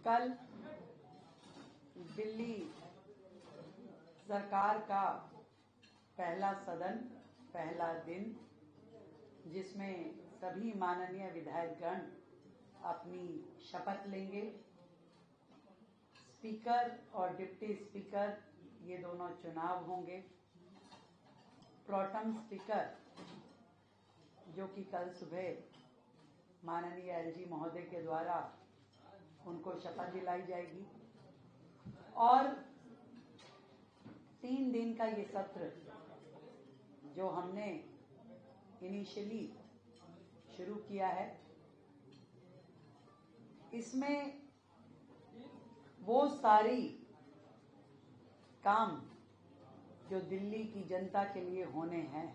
कल दिल्ली सरकार का पहला सदन, पहला दिन, जिसमें सभी माननीय विधायकगण अपनी शपथ लेंगे। स्पीकर और डिप्टी स्पीकर ये दोनों चुनाव होंगे। प्रोटेम स्पीकर जो कि कल सुबह माननीय एलजी महोदय के द्वारा उनको शपथ दिलाई जाएगी और 3 दिन का ये सत्र जो हमने इनिशियली शुरू किया है, इसमें वो सारी काम जो दिल्ली की जनता के लिए होने हैं,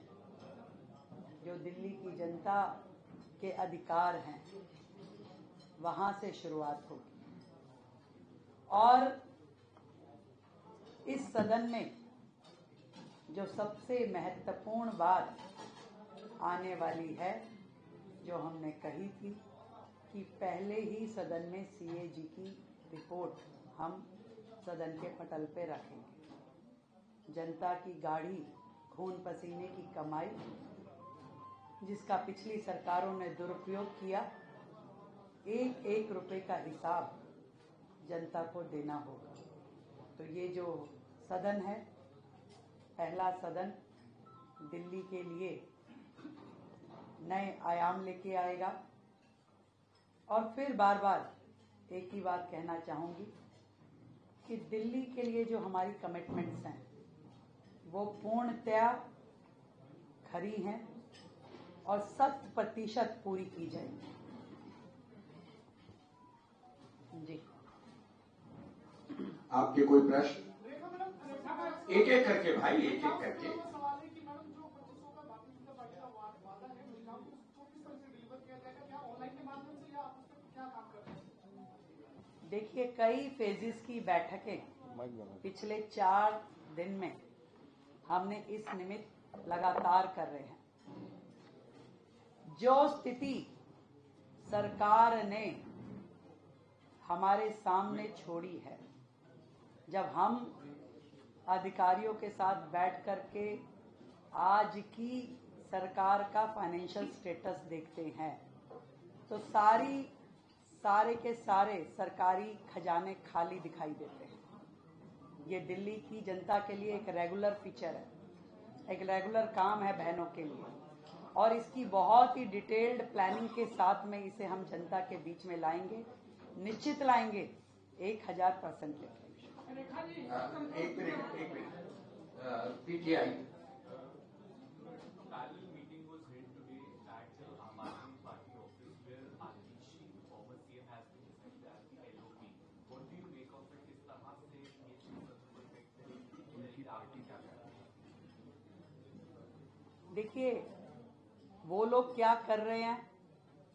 जो दिल्ली की जनता के अधिकार हैं, वहां से शुरुआत होगी। और इस सदन में जो सबसे महत्वपूर्ण बात आने वाली है, जो हमने कही थी कि पहले ही सदन में सीएजी की रिपोर्ट हम सदन के पटल पे रखेंगे। जनता की गाढ़ी खून पसीने की कमाई, जिसका पिछली सरकारों ने दुरुपयोग किया, एक एक रुपए का हिसाब जनता को देना होगा। तो ये जो सदन है, पहला सदन, दिल्ली के लिए नए आयाम लेके आएगा। और फिर बार बार एक ही बात कहना चाहूंगी कि दिल्ली के लिए जो हमारी कमिटमेंट्स हैं वो पूर्णतया खरी हैं और 100% पूरी की जाएगी। जी, आपके कोई प्रश्न? एक एक करके भाई, एक एक करके। देखिए, कई फेजेस की बैठकें पिछले 4 दिन में हमने इस निमित्त लगातार कर रहे हैं। जो स्थिति सरकार ने हमारे सामने छोड़ी है, जब हम अधिकारियों के साथ बैठ करके आज की सरकार का फाइनेंशियल स्टेटस देखते हैं, तो सारे के सारे सरकारी खजाने खाली दिखाई देते हैं। ये दिल्ली की जनता के लिए एक रेगुलर फीचर है, एक रेगुलर काम है बहनों के लिए, और इसकी बहुत ही डिटेल्ड प्लानिंग के साथ में इसे हम जनता के बीच में लाएंगे, निश्चित लाएंगे, 1000% लेंगे। एक मिनट पीटीआई। देखिए, वो लोग क्या कर रहे हैं,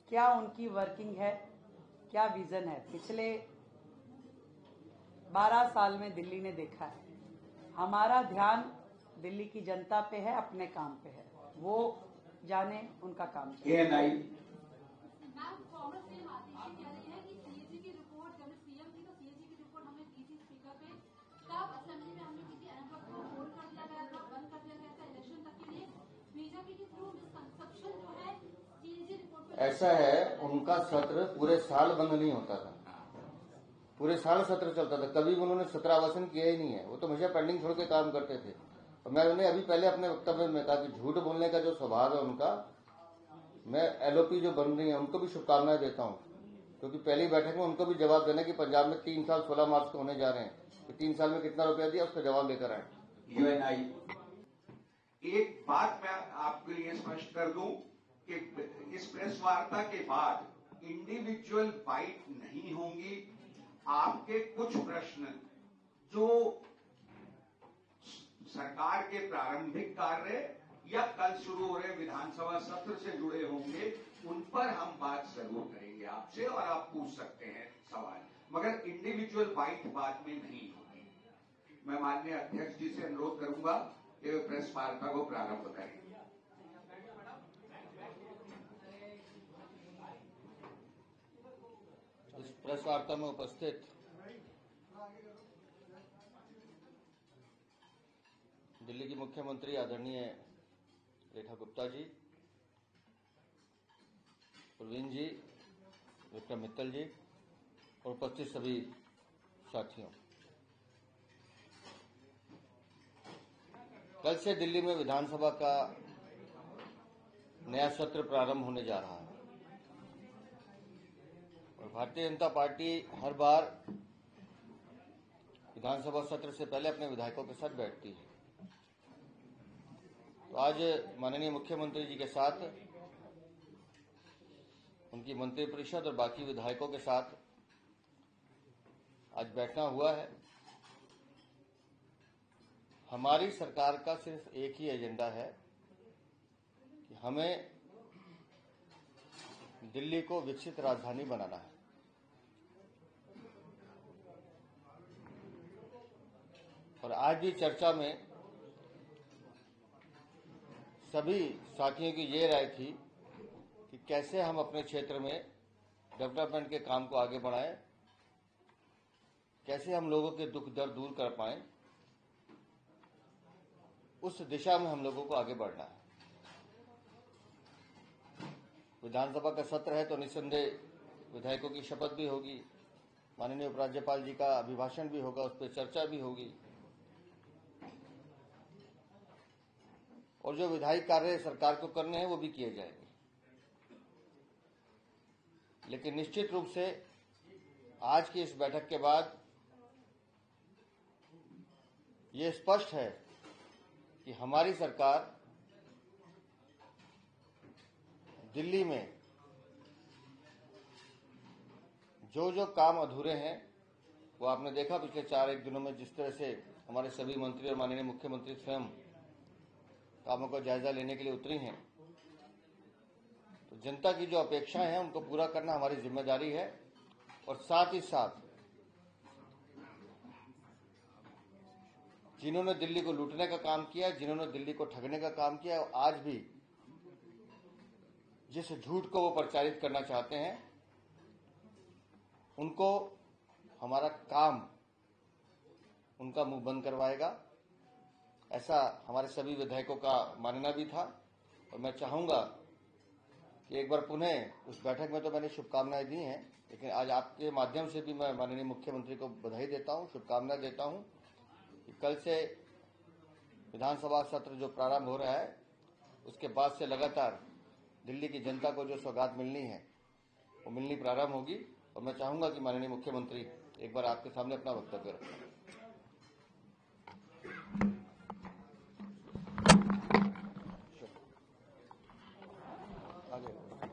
क्या उनकी वर्किंग है, क्या विजन है, पिछले 12 साल में दिल्ली ने देखा है। हमारा ध्यान दिल्ली की जनता पे है, अपने काम पे है, वो जाने उनका काम एएनआई। ऐसा है, उनका सत्र पूरे साल बंद नहीं होता था, पूरे साल सत्र चलता था, कभी भी उन्होंने सत्र आवासन किया ही नहीं है। वो तो हमेशा पेंडिंग छोड़ के काम करते थे। और मैं उन्हें अभी पहले अपने वक्तव्य में कहा कि झूठ बोलने का जो स्वभाव है उनका, मैं एलओपी जो बन रही है उनको भी शुभकामनाएं देता हूं, क्योंकि पहली बैठक में उनको भी जवाब देना कि पंजाब में 3 साल 16 मार्च को होने जा रहे हैं, कि 3 साल में कितना रुपया दिया उसका जवाब लेकर आए। यूएनआई। एक बात मैं आपके लिए स्पष्ट कर दूं कि इस प्रेस वार्ता के बाद इंडिविजुअल बाइट नहीं होंगी। आपके कुछ प्रश्न जो सरकार के प्रारंभिक कार्य या कल शुरू हो रहे विधानसभा सत्र से जुड़े होंगे, उन पर हम बात जरूर करेंगे आपसे और आप पूछ सकते हैं सवाल, मगर इंडिविजुअल बाइट बाद में नहीं होगी। मैं माननीय अध्यक्ष जी से अनुरोध करूंगा कि प्रेस वार्ता को प्रारंभ करें। प्रेस वार्ता में उपस्थित दिल्ली की मुख्यमंत्री आदरणीय रेखा गुप्ता जी, प्रवीण जी, विक्रम मित्तल जी और उपस्थित सभी साथियों, कल से दिल्ली में विधानसभा का नया सत्र प्रारंभ होने जा रहा है और भारतीय जनता पार्टी हर बार विधानसभा सत्र से पहले अपने विधायकों के साथ बैठती है। तो आज माननीय मुख्यमंत्री जी के साथ उनकी मंत्रिपरिषद और बाकी विधायकों के साथ आज बैठना हुआ है। हमारी सरकार का सिर्फ एक ही एजेंडा है कि हमें दिल्ली को विकसित राजधानी बनाना है। और आज भी चर्चा में सभी साथियों की ये राय थी कि कैसे हम अपने क्षेत्र में डेवलपमेंट के काम को आगे बढ़ाएं, कैसे हम लोगों के दुख दर्द दूर कर पाएं, उस दिशा में हम लोगों को आगे बढ़ना है। विधानसभा का सत्र है तो निस्संदेह विधायकों की शपथ भी होगी, माननीय उपराज्यपाल जी का अभिभाषण भी होगा, उस पर चर्चा भी होगी और जो विधायी कार्य सरकार को करने हैं वो भी किए जाएंगे। लेकिन निश्चित रूप से आज की इस बैठक के बाद ये स्पष्ट है कि हमारी सरकार दिल्ली में जो जो काम अधूरे हैं वो आपने देखा पिछले 4-1 दिनों में जिस तरह से हमारे सभी मंत्री और माननीय मुख्यमंत्री स्वयं कामों का जायजा लेने के लिए उतरी हैं। तो जनता की जो अपेक्षाएं हैं उनको पूरा करना हमारी जिम्मेदारी है और साथ ही साथ जिन्होंने दिल्ली को लूटने का काम किया, जिन्होंने दिल्ली को ठगने का काम किया, आज भी जिस झूठ को वो प्रचारित करना चाहते हैं उनको हमारा काम उनका मुंह बंद करवाएगा, ऐसा हमारे सभी विधायकों का मानना भी था। और मैं चाहूंगा कि एक बार पुनः उस बैठक में तो मैंने शुभकामनाएं दी हैं, लेकिन आज आपके माध्यम से भी मैं माननीय मुख्यमंत्री को बधाई देता हूं, शुभकामनाएं देता हूं कि कल से विधानसभा सत्र जो प्रारंभ हो रहा है उसके बाद से लगातार दिल्ली की जनता को जो सौगात मिलनी है वो मिलनी प्रारंभ होगी। और मैं चाहूंगा कि माननीय मुख्यमंत्री एक बार आपके सामने अपना वक्तव्य रखें। आगे